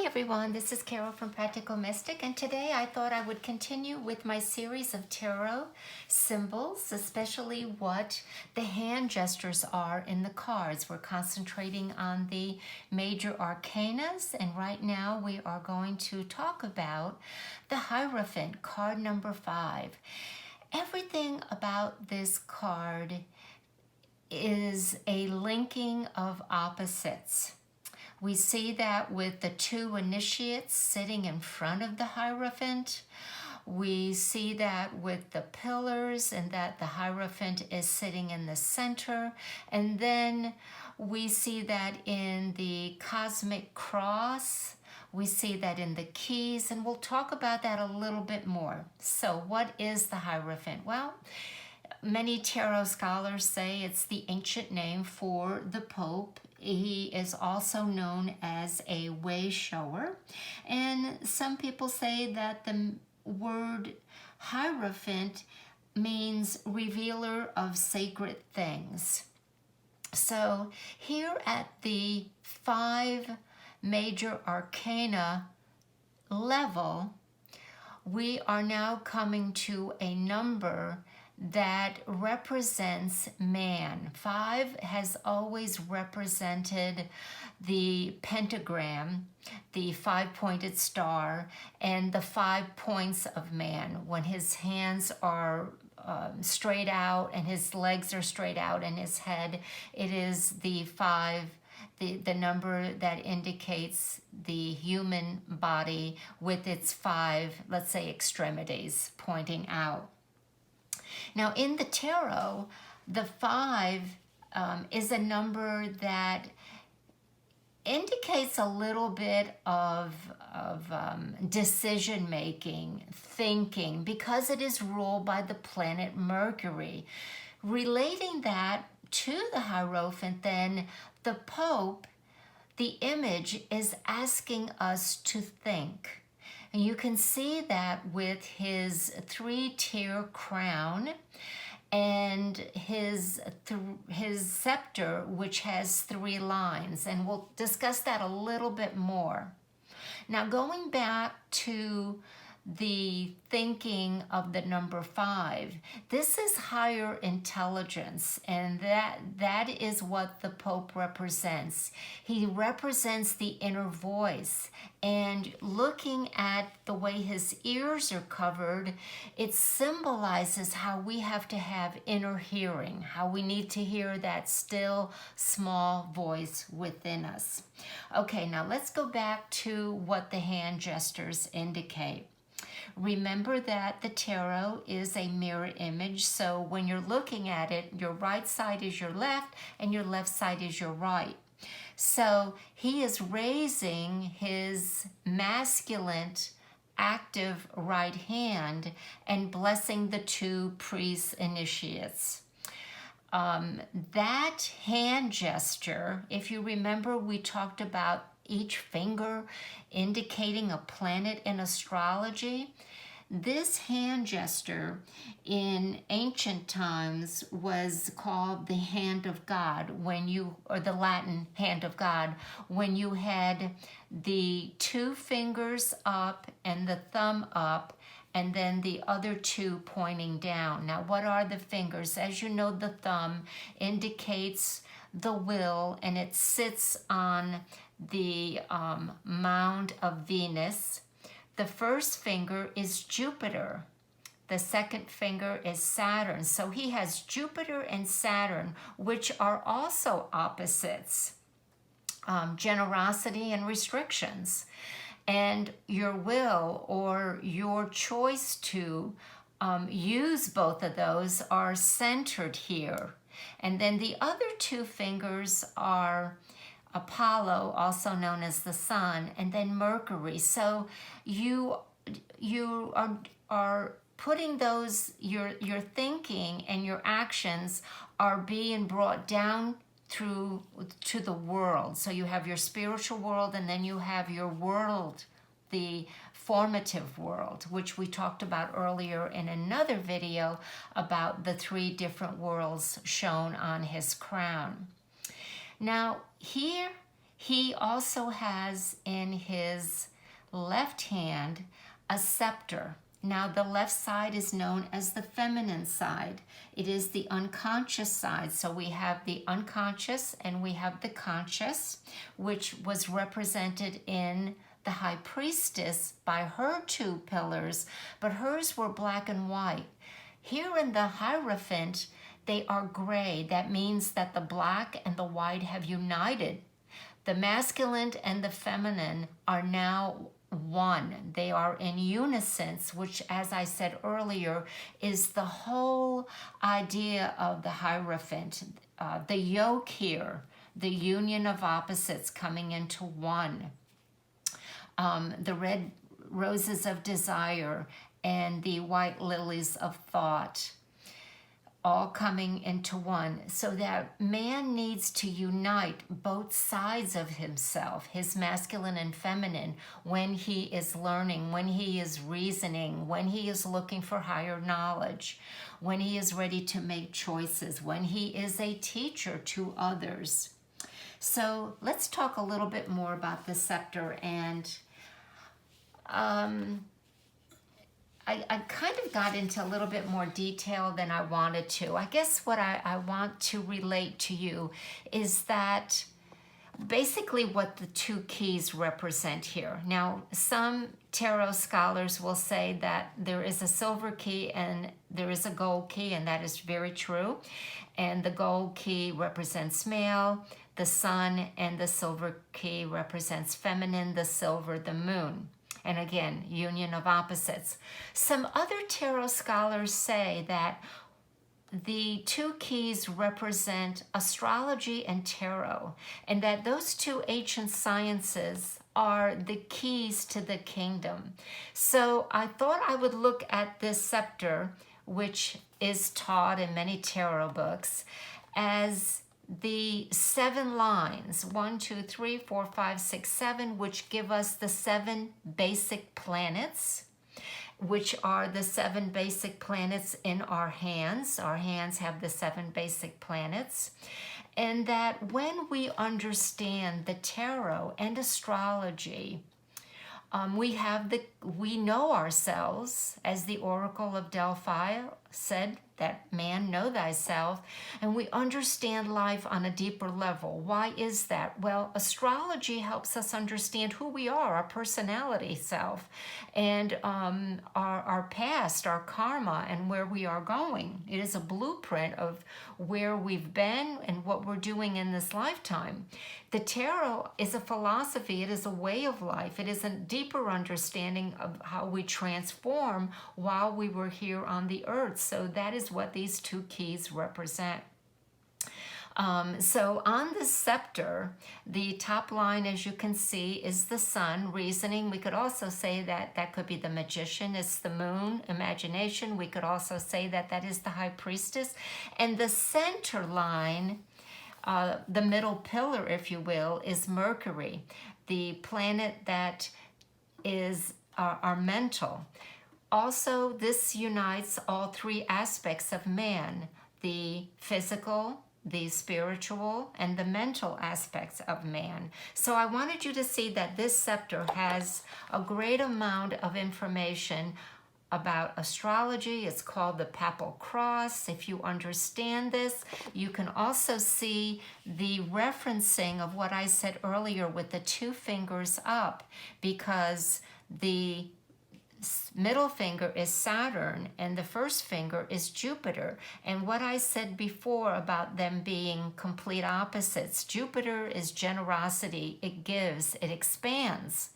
Hi everyone, this is Carol from Practical Mystic, and today I thought I would continue with my series of tarot symbols, especially what the hand gestures are in the cards. We're concentrating on the major arcanas, and right now we are going to talk about the Hierophant, card number 5. Everything about this card is a linking of opposites. We see that with the two initiates sitting in front of the Hierophant. We see that with the pillars and that the Hierophant is sitting in the center. And then we see that in the cosmic cross. We see that in the keys, and we'll talk about that a little bit more. So what is the Hierophant? Well, many tarot scholars say it's the ancient name for the Pope. He is also known as a way shower. And some people say that the word Hierophant means revealer of sacred things. So here at the 5 major arcana level, we are now coming to a number that represents man. 5 has always represented the pentagram, the 5-pointed star, and the 5 points of man. When his hands are straight out and his legs are straight out and his head, it is the 5, the number that indicates the human body with its 5, let's say, extremities pointing out. Now, in the tarot, the 5 is a number that indicates a little bit of decision-making, thinking, because it is ruled by the planet Mercury. Relating that to the Hierophant, then, the Pope, the image is asking us to think. And you can see that with his 3-tier crown and his scepter, which has 3 lines. And we'll discuss that a little bit more. Now, going back to the thinking of the number 5, this is higher intelligence, and that is what the Pope represents. He represents the inner voice, and looking at the way his ears are covered, it symbolizes how we have to have inner hearing, how we need to hear that still small voice within us. Okay, now let's go back to what the hand gestures indicate. Remember that the tarot is a mirror image, so when you're looking at it, your right side is your left and your left side is your right. So he is raising his masculine, active right hand and blessing the 2 priest initiates. That hand gesture, if you remember, we talked about each finger indicating a planet in astrology. This hand gesture in ancient times was called the hand of God, or the Latin hand of God, when you had the 2 fingers up and the thumb up, and then the other 2 pointing down. Now, what are the fingers? As you know, the thumb indicates the will, and it sits on the mound of Venus. The first finger is Jupiter. The second finger is Saturn. So he has Jupiter and Saturn, which are also opposites, generosity and restrictions. And your will, or your choice to use both of those, are centered here. And then the other 2 fingers are Apollo, also known as the sun, and then Mercury. So you are putting those, your thinking and your actions are being brought down to the world. So you have your spiritual world, and then you have your world, the formative world, which we talked about earlier in another video about the 3 different worlds shown on his crown. Now, here He also has in his left hand a scepter. Now, the left side is known as the feminine side. It is the unconscious side. So we have the unconscious and we have the conscious, which was represented in the high priestess by her two pillars, but hers were black and white. Here in the Hierophant, they are gray. That means that the black and the white have united. The masculine and the feminine are now one. They are in unison, which, as I said earlier, is the whole idea of the Hierophant. The yoke here, the union of opposites coming into one. The red roses of desire and the white lilies of thought, all coming into one, so that man needs to unite both sides of himself, his masculine and feminine, when he is learning, when he is reasoning, when he is looking for higher knowledge, when he is ready to make choices, when he is a teacher to others. So let's talk a little bit more about the scepter. And I kind of got into a little bit more detail than I wanted to. I guess what I want to relate to you is that basically what the two keys represent here. Now, some tarot scholars will say that there is a silver key and there is a gold key, and that is very true. And the gold key represents male, the sun, and the silver key represents feminine, the silver, the moon. And again, union of opposites. Some other tarot scholars say that the two keys represent astrology and tarot, and that those two ancient sciences are the keys to the kingdom. So I thought I would look at this scepter, which is taught in many tarot books, as the 7 lines, 1, 2, 3, 4, 5, 6, 7, which give us the 7 basic planets, which are the 7 basic planets in our hands. Our hands have the 7 basic planets. And that when we understand the tarot and astrology, we know ourselves, as the Oracle of Delphi said, that man know thyself, and we understand life on a deeper level. Why is that? Well, astrology helps us understand who we are, our personality self, and our past, our karma, and where we are going. It is a blueprint of where we've been and what we're doing in this lifetime. The tarot is a philosophy. It is a way of life. It is a deeper understanding of how we transform while we were here on the earth. So that is what these two keys represent. So on the scepter, the top line, as you can see, is the sun, reasoning. We could also say that that could be the magician. It's the moon, imagination. We could also say that that is the high priestess. And the center line, the middle pillar, if you will, is Mercury, the planet that is our mental. Also, this unites all 3 aspects of man, the physical, the spiritual, and the mental aspects of man. So I wanted you to see that this scepter has a great amount of information about astrology. It's called the Papal Cross. If you understand this, you can also see the referencing of what I said earlier with the 2 fingers up, because the middle finger is Saturn and the first finger is Jupiter. And what I said before about them being complete opposites, Jupiter is generosity, it gives, it expands.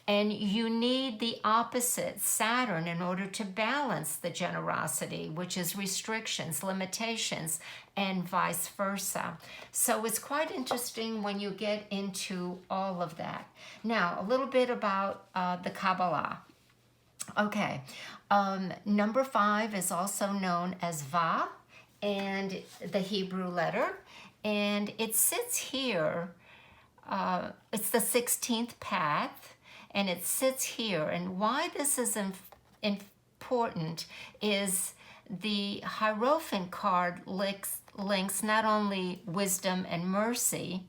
And you need the opposite, Saturn, in order to balance the generosity, which is restrictions, limitations, and vice versa. So it's quite interesting when you get into all of that. Now, a little bit about the Kabbalah. Okay, number 5 is also known as Va, and the Hebrew letter, and it sits here. It's the 16th path, and it sits here. And why this is important is the Hierophant card links not only wisdom and mercy,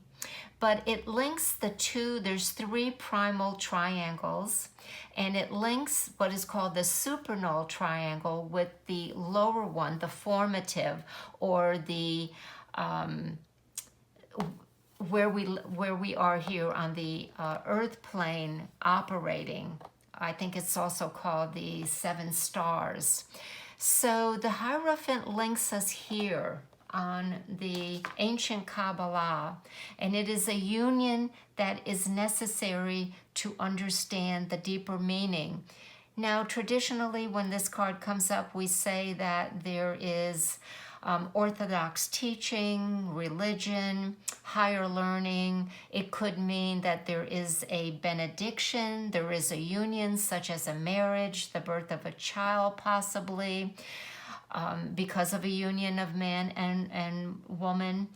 but it links the two. There's 3 primal triangles, and it links what is called the supernal triangle with the lower one, the formative, or the where we are here on the earth plane operating. I think it's also called the 7 stars. So the Hierophant links us here on the ancient Kabbalah, and it is a union that is necessary to understand the deeper meaning. Now, traditionally, when this card comes up, we say that there is orthodox teaching, religion, higher learning. It could mean that there is a benediction, there is a union such as a marriage, the birth of a child possibly, because of a union of man and woman.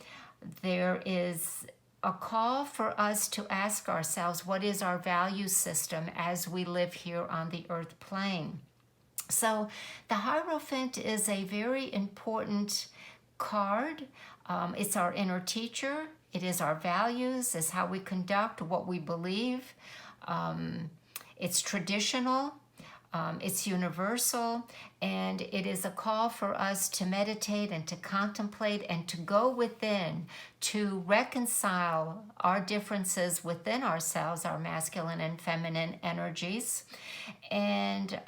There is a call for us to ask ourselves, what is our value system as we live here on the earth plane? So the Hierophant is a very important card. It's our inner teacher. It is our values. It's how we conduct, what we believe. It's traditional. It's universal, and it is a call for us to meditate and to contemplate and to go within, to reconcile our differences within ourselves, our masculine and feminine energies, and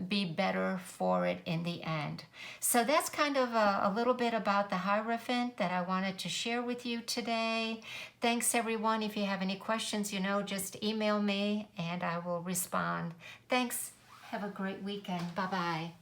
be better for it in the end. So that's kind of a little bit about the Hierophant that I wanted to share with you today. Thanks, everyone. If you have any questions, just email me and I will respond. Thanks. Have a great weekend. Bye-bye.